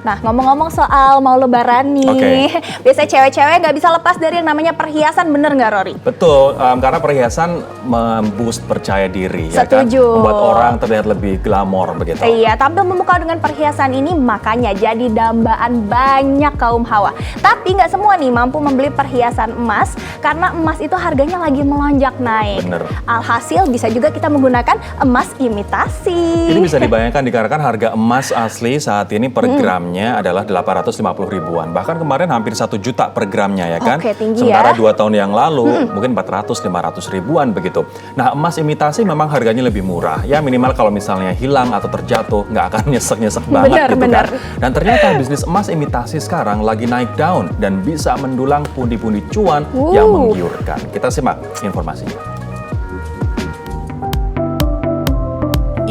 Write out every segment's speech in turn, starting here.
Nah, ngomong-ngomong soal mau lebaran nih, biasanya cewek-cewek nggak bisa lepas dari yang namanya perhiasan, bener nggak Rory? Betul, karena perhiasan memboost percaya diri, ya kan? Setuju. Membuat orang terlihat lebih glamor begitu. Iya, tampil memukau dengan perhiasan ini makanya jadi dambaan banyak kaum hawa. Tapi nggak semua nih mampu membeli perhiasan emas karena emas itu harganya lagi melonjak naik. Bener. Alhasil bisa juga kita menggunakan emas imitasi. Ini bisa dibayangkan dikarenakan harga emas asli saat ini per gramnya adalah 850 ribuan. Bahkan kemarin hampir 1 juta per gramnya ya kan. Oke, tinggi Sementara ya. 2 tahun yang lalu mungkin 400-500 ribuan begitu. Nah, emas imitasi memang harganya lebih murah. Ya minimal kalau misalnya hilang atau terjatuh nggak akan nyesek-nyesek banget gitu kan. Dan ternyata bisnis emas imitasi sekarang lagi naik daun dan bisa mendulang pundi-pundi cuan yang menggiurkan. Kita simak informasinya.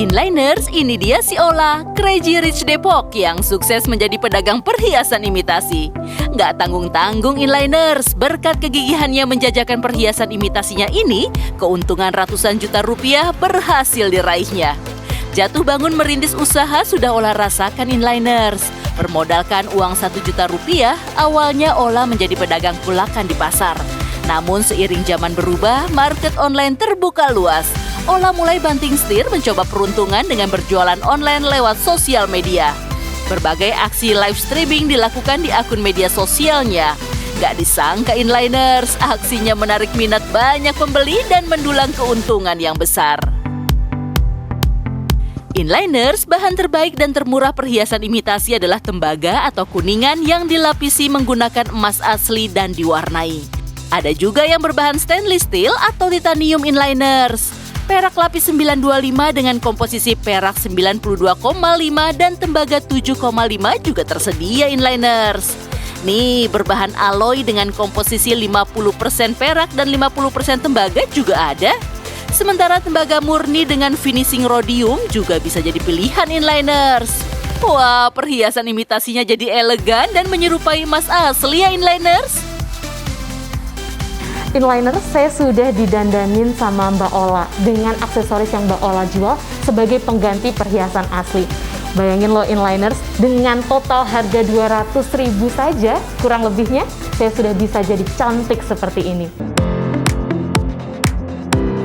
Inliners, ini dia si Ola, Crazy Rich Depok yang sukses menjadi pedagang perhiasan imitasi. Nggak tanggung-tanggung Inliners, berkat kegigihannya menjajakan perhiasan imitasinya ini, keuntungan ratusan juta rupiah berhasil diraihnya. Jatuh bangun merintis usaha sudah Ola rasakan Inliners. Bermodalkan uang 1 juta rupiah, awalnya Ola menjadi pedagang kulakan di pasar. Namun seiring zaman berubah, market online terbuka luas. Ola mulai banting setir mencoba peruntungan dengan berjualan online lewat sosial media. Berbagai aksi live streaming dilakukan di akun media sosialnya. Gak disangka Inliners, aksinya menarik minat banyak pembeli dan mendulang keuntungan yang besar. Inliners, bahan terbaik dan termurah perhiasan imitasi adalah tembaga atau kuningan yang dilapisi menggunakan emas asli dan diwarnai. Ada juga yang berbahan stainless steel atau titanium Inliners. Perak lapis 925 dengan komposisi perak 92,5 dan tembaga 7,5 juga tersedia Inliners. Nih, berbahan alloy dengan komposisi 50% perak dan 50% tembaga juga ada. Sementara tembaga murni dengan finishing rhodium juga bisa jadi pilihan Inliners. Wah, perhiasan imitasinya jadi elegan dan menyerupai emas asli ya Inliners. Inliners, saya sudah didandanin sama Mbak Ola dengan aksesoris yang Mbak Ola jual sebagai pengganti perhiasan asli. Bayangin loh Inliners, dengan total harga 200.000 saja, kurang lebihnya, saya sudah bisa jadi cantik seperti ini.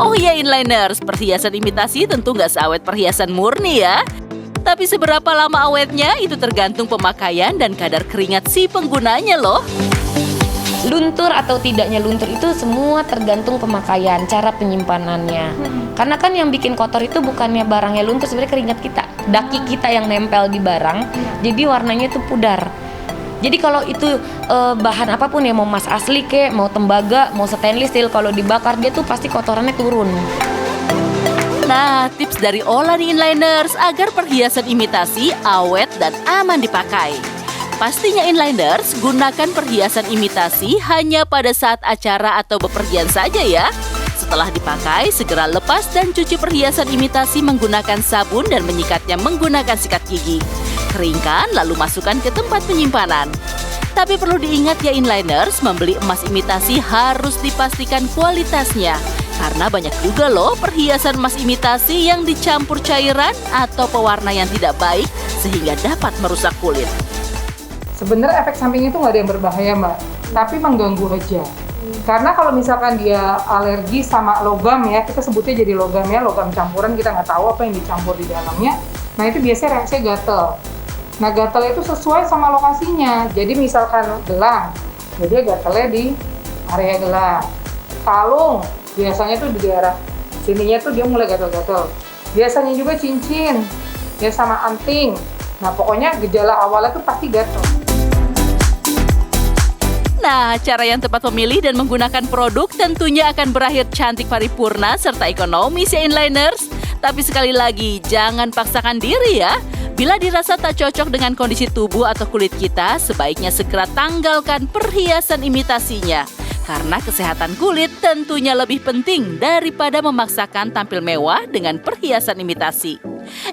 Oh ya Inliners, perhiasan imitasi tentu nggak seawet perhiasan murni ya. Tapi seberapa lama awetnya itu tergantung pemakaian dan kadar keringat si penggunanya loh. Luntur atau tidaknya luntur itu semua tergantung pemakaian, cara penyimpanannya. Karena kan yang bikin kotor itu bukannya barangnya luntur, sebenarnya keringat kita, daki kita yang nempel di barang, jadi warnanya itu pudar. Jadi kalau itu bahan apapun ya, mau emas asli kek, mau tembaga, mau stainless steel, kalau dibakar dia tuh pasti kotorannya turun. Nah, tips dari Ola nih Inliners agar perhiasan imitasi awet dan aman dipakai. Pastinya Inliners, gunakan perhiasan imitasi hanya pada saat acara atau bepergian saja ya. Setelah dipakai, segera lepas dan cuci perhiasan imitasi menggunakan sabun dan menyikatnya menggunakan sikat gigi. Keringkan lalu masukkan ke tempat penyimpanan. Tapi perlu diingat ya Inliners, membeli emas imitasi harus dipastikan kualitasnya. Karena banyak juga loh perhiasan emas imitasi yang dicampur cairan atau pewarna yang tidak baik sehingga dapat merusak kulit. Sebenarnya efek samping itu nggak ada yang berbahaya Mbak, tapi mengganggu aja. Karena kalau misalkan dia alergi sama logam ya, kita sebutnya jadi logam ya, logam campuran, kita nggak tahu apa yang dicampur di dalamnya. Nah itu biasanya reaksinya gatel. Nah gatel itu sesuai sama lokasinya. Jadi misalkan gelang, jadi gatelnya di area gelang. Kalung, biasanya tuh di daerah sininya tuh dia mulai gatel-gatel. Biasanya juga cincin, ya sama anting. Nah pokoknya gejala awalnya tuh pasti gatel. Nah, cara yang tepat memilih dan menggunakan produk tentunya akan berakhir cantik paripurna serta ekonomis ya Inliners. Tapi sekali lagi, jangan paksakan diri ya. Bila dirasa tak cocok dengan kondisi tubuh atau kulit kita, sebaiknya segera tanggalkan perhiasan imitasinya. Karena kesehatan kulit tentunya lebih penting daripada memaksakan tampil mewah dengan perhiasan imitasi.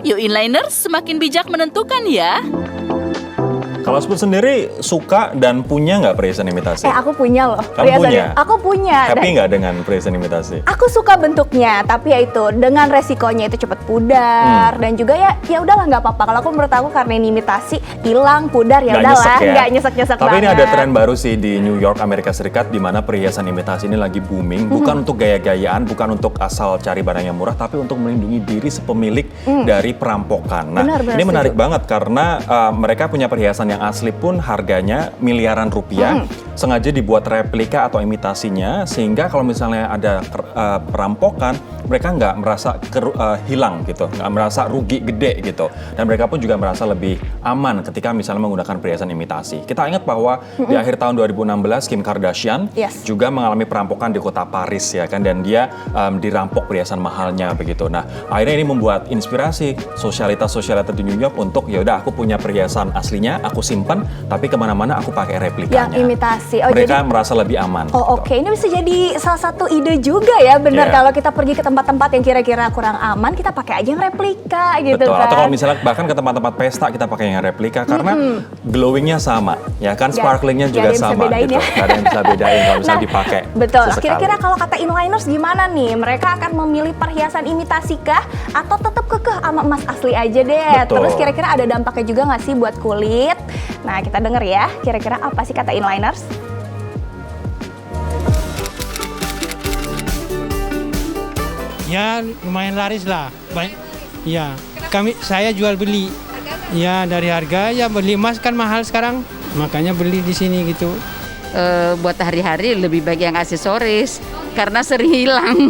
Yuk Inliners, semakin bijak menentukan ya. Kalau Spud sendiri suka dan punya nggak perhiasan imitasi? Aku punya loh. Kamu perhiasan punya? Aku punya. Happy nggak dengan perhiasan imitasi? Aku suka bentuknya, tapi ya itu dengan resikonya itu cepet pudar dan juga ya udahlah nggak apa-apa. Kalau menurut aku karena ini imitasi hilang pudar ya Nggak udahlah, nyesek ya? nggak nyesek-nyesek Tapi banget. ini ada tren baru sih di New York, Amerika Serikat, di mana perhiasan imitasi ini lagi booming. Bukan untuk gaya-gayaan, bukan untuk asal cari barang yang murah, tapi untuk melindungi diri sepemilik dari perampokan. Nah, Benar, ini menarik setuju. banget karena mereka punya perhiasan yang asli pun harganya miliaran rupiah. Sengaja dibuat replika atau imitasinya, sehingga kalau misalnya ada perampokan, mereka nggak merasa hilang gitu, nggak merasa rugi gede gitu. Dan mereka pun juga merasa lebih aman ketika misalnya menggunakan perhiasan imitasi. Kita ingat bahwa di akhir tahun 2016, Kim Kardashian juga mengalami perampokan di kota Paris ya kan, dan dia dirampok perhiasan mahalnya begitu. Nah, akhirnya ini membuat inspirasi sosialitas di New York untuk ya udah aku punya perhiasan aslinya, aku simpan, tapi kemana-mana aku pakai replikanya. Yang imitasi. Oh, mereka jadi merasa lebih aman. Oh oke, ini bisa jadi salah satu ide juga ya, benar. Yeah. Kalau kita pergi ke tempat-tempat yang kira-kira kurang aman, kita pakai aja yang replika gitu. Betul. kan. Atau kalau misalnya bahkan ke tempat-tempat pesta kita pakai yang replika karena glowingnya sama, ya kan, sparklingnya juga nggak ada yang bisa sama bedain gitu. ya. Nggak ada yang bisa bedain kalau misalnya dipakai. Betul. sesekali. Kira-kira kalau kata inliners gimana nih? Mereka akan memilih perhiasan imitasi kah atau tetap kekeh sama emas asli aja deh? Betul. Terus kira-kira ada dampaknya juga nggak sih buat kulit? Nah, kita denger ya. Kira-kira apa sih kata inliners? Ya lumayan laris lah. Ya, saya jual beli. Ya dari harga ya beli emas kan mahal sekarang, makanya beli di sini gitu. Buat hari-hari lebih baik yang aksesoris karena sering hilang.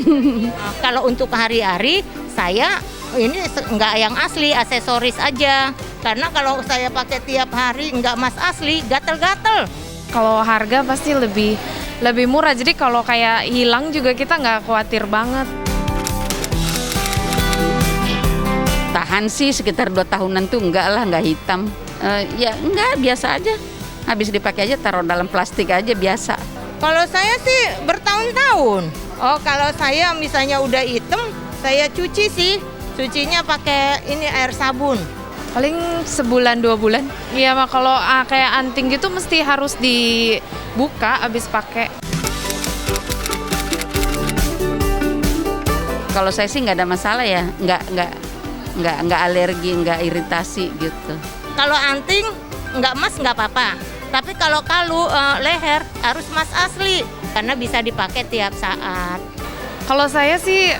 Kalau untuk hari-hari saya ini nggak yang asli, aksesoris aja. Karena kalau saya pakai tiap hari nggak emas asli, gatel-gatel. Kalau harga pasti lebih murah, jadi kalau kayak hilang juga kita nggak khawatir banget. Tahan sih sekitar 2 tahunan tuh enggak lah, enggak hitam. Ya enggak, biasa aja. Habis dipakai aja taruh dalam plastik aja biasa. Kalau saya sih bertahun-tahun. Oh, kalau saya misalnya udah hitam, saya cuci sih. Cucinya pakai ini air sabun. Paling sebulan 2 bulan. Iya, mah kalau kayak anting gitu mesti harus dibuka abis pakai. Kalau saya sih nggak ada masalah ya, nggak alergi, nggak iritasi gitu. Kalau anting nggak emas nggak apa-apa. Tapi kalau leher harus emas asli karena bisa dipakai tiap saat. Kalau saya sih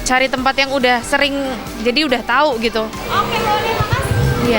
cari tempat yang udah sering, jadi udah tahu gitu. Oke, boleh.